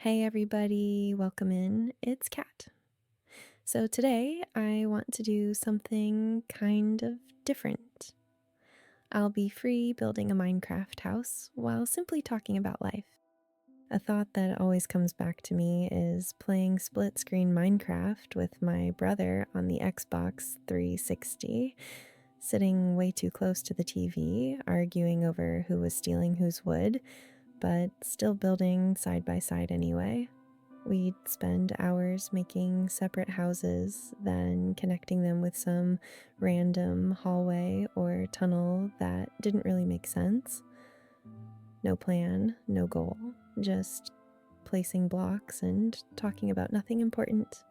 Hey everybody, welcome in. It's Kat. So today I want to do something kind of different. I'll be free building a Minecraft house while simply talking about life. A thought that always comes back to me is playing split screen Minecraft with my brother on the Xbox 360, sitting way too close to the TV, arguing over who was stealing whose wood, but still building side by side anyway. We'd spend hours making separate houses, then connecting them with some random hallway or tunnel that didn't really make sense. No plan, no goal, just placing blocks and talking about nothing important.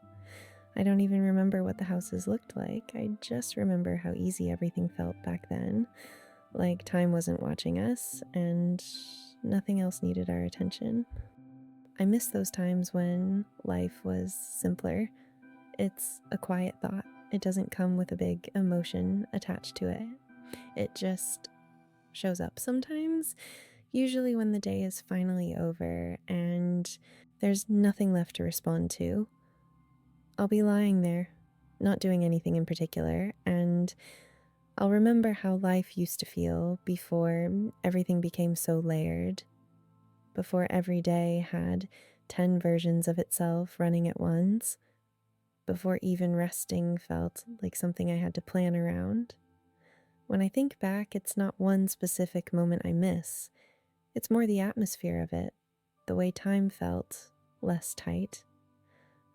I don't even remember what the houses looked like. I just remember how easy everything felt back then, like time wasn't watching us and nothing else needed our attention. I miss those times when life was simpler. It's a quiet thought. It doesn't come with a big emotion attached to it. It just shows up sometimes, usually when the day is finally over and there's nothing left to respond to. I'll be lying there, not doing anything in particular, and I'll remember how life used to feel before everything became so layered. Before every day had 10 versions of itself running at once, before even resting felt like something I had to plan around. When I think back, it's not one specific moment I miss. It's more the atmosphere of it, the way time felt less tight.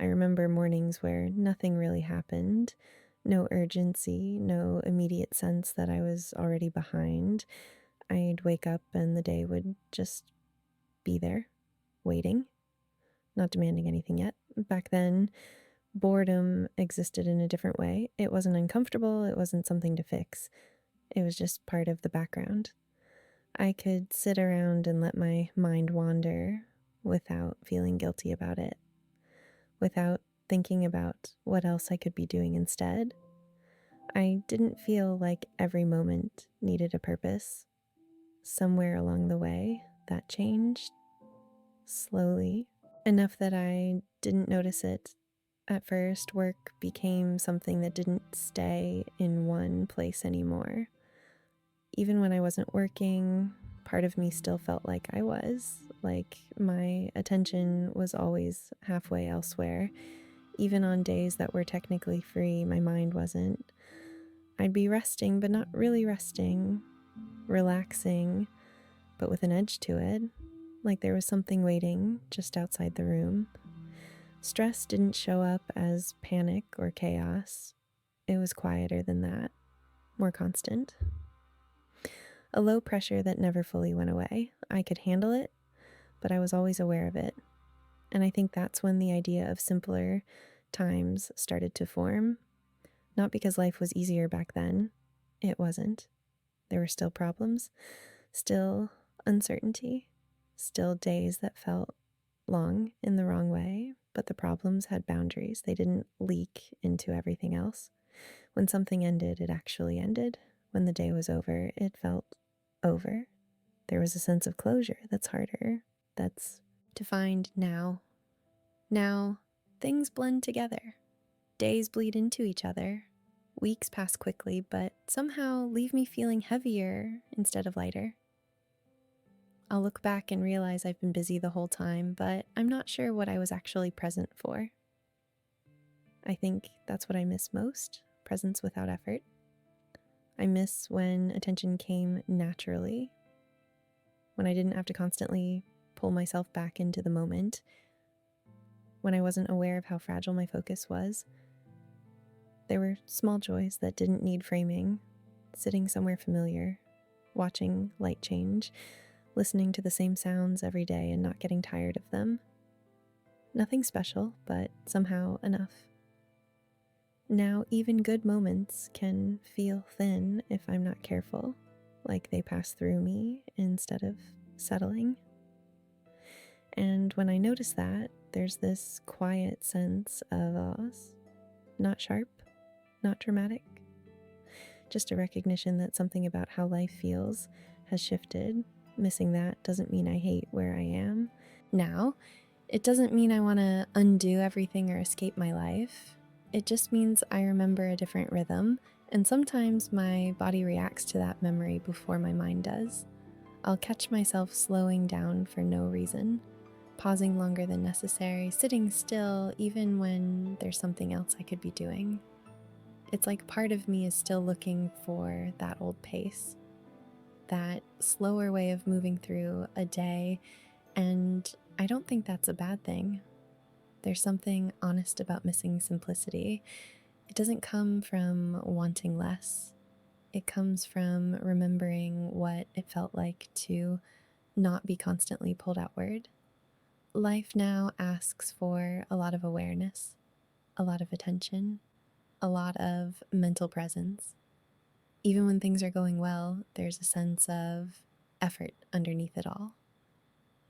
I remember mornings where nothing really happened, no urgency, no immediate sense that I was already behind. I'd wake up and the day would just be there, waiting, not demanding anything yet. Back then, boredom existed in a different way. It wasn't uncomfortable, it wasn't something to fix. It was just part of the background. I could sit around and let my mind wander without feeling guilty about it, without thinking about what else I could be doing instead. I didn't feel like every moment needed a purpose. Somewhere along the way, that changed. Slowly, enough that I didn't notice it. At first, work became something that didn't stay in one place anymore. Even when I wasn't working, part of me still felt like I was, like my attention was always halfway elsewhere. Even on days that were technically free, my mind wasn't. I'd be resting, but not really resting, relaxing, but with an edge to it. Like there was something waiting just outside the room. Stress didn't show up as panic or chaos. It was quieter than that, more constant. A low pressure that never fully went away. I could handle it, but I was always aware of it. And I think that's when the idea of simpler times started to form. Not because life was easier back then. It wasn't. There were still problems, still uncertainty. Still days that felt long in the wrong way, but the problems had boundaries. They didn't leak into everything else. When something ended, it actually ended. When the day was over, it felt over. There was a sense of closure that's harder. That's to find now. Now, things blend together. Days bleed into each other. Weeks pass quickly, but somehow leave me feeling heavier instead of lighter. I'll look back and realize I've been busy the whole time, but I'm not sure what I was actually present for. I think that's what I miss most, presence without effort. I miss when attention came naturally, when I didn't have to constantly pull myself back into the moment, when I wasn't aware of how fragile my focus was. There were small joys that didn't need framing, sitting somewhere familiar, watching light change, listening to the same sounds every day and not getting tired of them. Nothing special, but somehow enough. Now, even good moments can feel thin if I'm not careful, like they pass through me instead of settling. And when I notice that, there's this quiet sense of loss. Not sharp, not dramatic. Just a recognition that something about how life feels has shifted. Missing that doesn't mean I hate where I am now. It doesn't mean I want to undo everything or escape my life. It just means I remember a different rhythm, and sometimes my body reacts to that memory before my mind does. I'll catch myself slowing down for no reason, pausing longer than necessary, sitting still even when there's something else I could be doing. It's like part of me is still looking for that old pace, that slower way of moving through a day, and I don't think that's a bad thing. There's something honest about missing simplicity. It doesn't come from wanting less. It comes from remembering what it felt like to not be constantly pulled outward. Life now asks for a lot of awareness, a lot of attention, a lot of mental presence. Even when things are going well, there's a sense of effort underneath it all.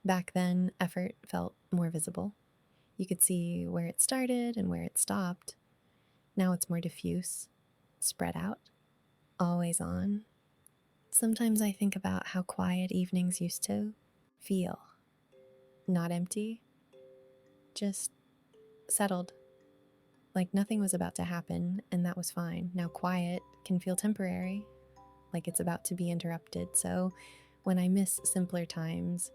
Back then, effort felt more visible. You could see where it started and where it stopped. Now it's more diffuse, spread out, always on. Sometimes I think about how quiet evenings used to feel. Not empty, just settled. Like nothing was about to happen, and that was fine. Now quiet can feel temporary, like it's about to be interrupted. So when I miss simpler times,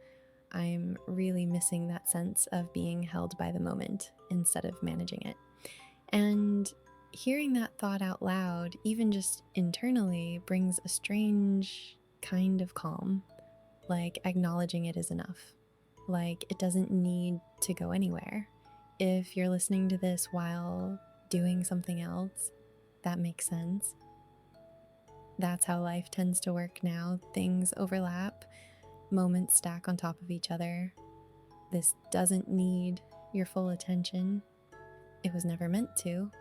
I'm really missing that sense of being held by the moment instead of managing it. And hearing that thought out loud, even just internally, brings a strange kind of calm, like acknowledging it is enough, like it doesn't need to go anywhere. If you're listening to this while doing something else, that makes sense. That's how life tends to work now. Things overlap, moments stack on top of each other. This doesn't need your full attention. It was never meant to.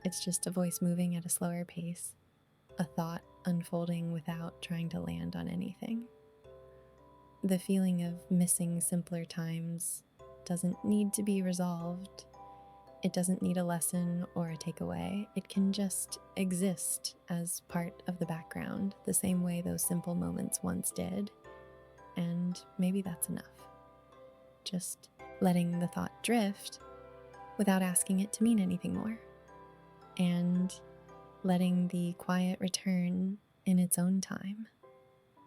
It's just a voice moving at a slower pace, a thought unfolding without trying to land on anything. The feeling of missing simpler times doesn't need to be resolved. It doesn't need a lesson or a takeaway. It can just exist as part of the background, the same way those simple moments once did. And maybe that's enough. Just letting the thought drift without asking it to mean anything more. And letting the quiet return in its own time.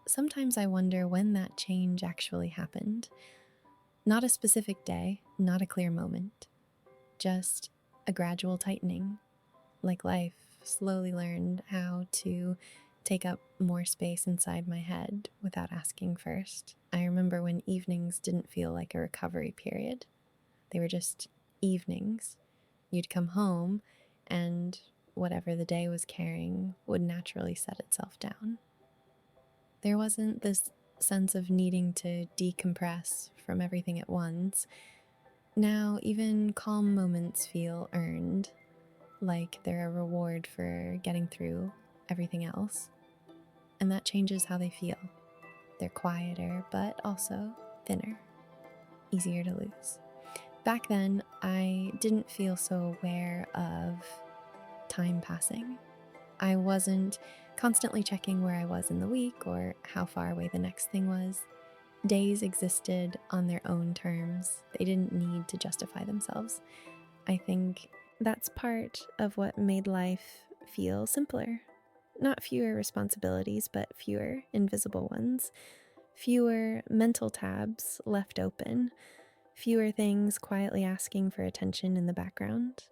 Sometimes I wonder when that change actually happened. Not a specific day, not a clear moment, just a gradual tightening, like life slowly learned how to take up more space inside my head without asking first. I remember when evenings didn't feel like a recovery period. They were just evenings. You'd come home and whatever the day was carrying would naturally set itself down. There wasn't this sense of needing to decompress from everything at once. Now, even calm moments feel earned, like they're a reward for getting through everything else. And that changes how they feel. They're quieter, but also thinner, easier to lose. Back then, I didn't feel so aware of time passing. I wasn't constantly checking where I was in the week or how far away the next thing was. Days existed on their own terms. They didn't need to justify themselves. I think that's part of what made life feel simpler. Not fewer responsibilities, but fewer invisible ones. Fewer mental tabs left open. Fewer things quietly asking for attention in the background.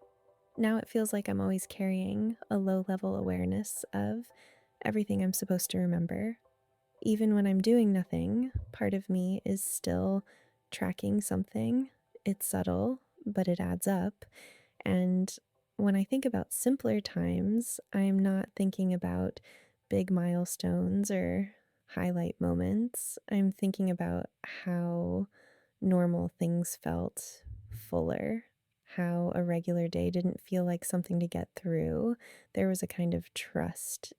Now it feels like I'm always carrying a low-level awareness of everything I'm supposed to remember. Even when I'm doing nothing, part of me is still tracking something. It's subtle, but it adds up. And when I think about simpler times, I'm not thinking about big milestones or highlight moments. I'm thinking about how normal things felt fuller, how a regular day didn't feel like something to get through. There was a kind of trust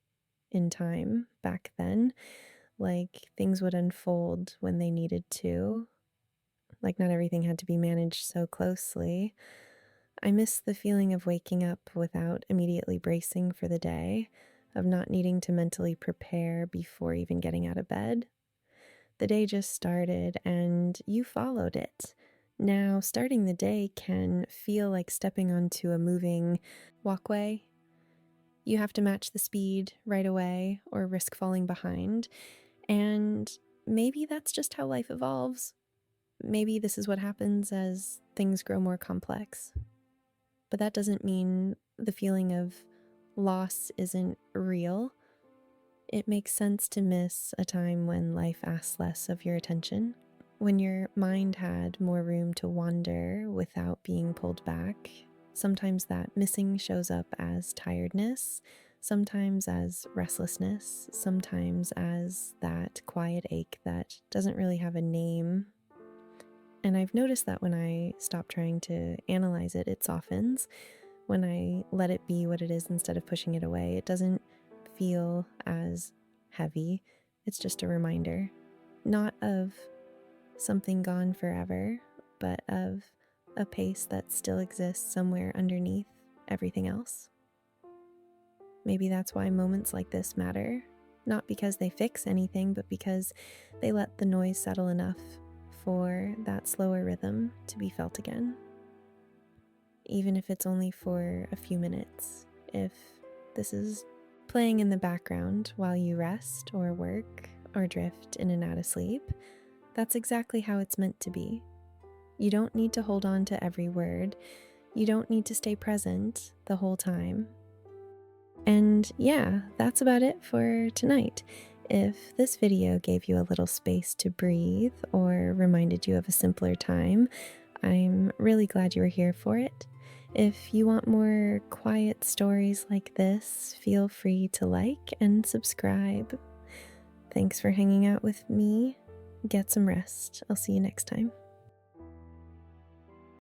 in time back then, like things would unfold when they needed to, like not everything had to be managed so closely. I miss the feeling of waking up without immediately bracing for the day, of not needing to mentally prepare before even getting out of bed. The day just started and you followed it. Now, starting the day can feel like stepping onto a moving walkway. You have to match the speed right away or risk falling behind. And maybe that's just how life evolves. Maybe this is what happens as things grow more complex. But that doesn't mean the feeling of loss isn't real. It makes sense to miss a time when life asks less of your attention, when your mind had more room to wander without being pulled back. Sometimes that missing shows up as tiredness, sometimes as restlessness, sometimes as that quiet ache that doesn't really have a name. And I've noticed that when I stop trying to analyze it, it softens. When I let it be what it is instead of pushing it away, it doesn't feel as heavy. It's just a reminder, not of something gone forever, but of a pace that still exists somewhere underneath everything else. Maybe that's why moments like this matter, not because they fix anything, but because they let the noise settle enough for that slower rhythm to be felt again. Even if it's only for a few minutes, if this is playing in the background while you rest or work or drift in and out of sleep, that's exactly how it's meant to be. You don't need to hold on to every word. You don't need to stay present the whole time. And yeah, that's about it for tonight. If this video gave you a little space to breathe or reminded you of a simpler time, I'm really glad you were here for it. If you want more quiet stories like this, feel free to like and subscribe. Thanks for hanging out with me. Get some rest. I'll see you next time.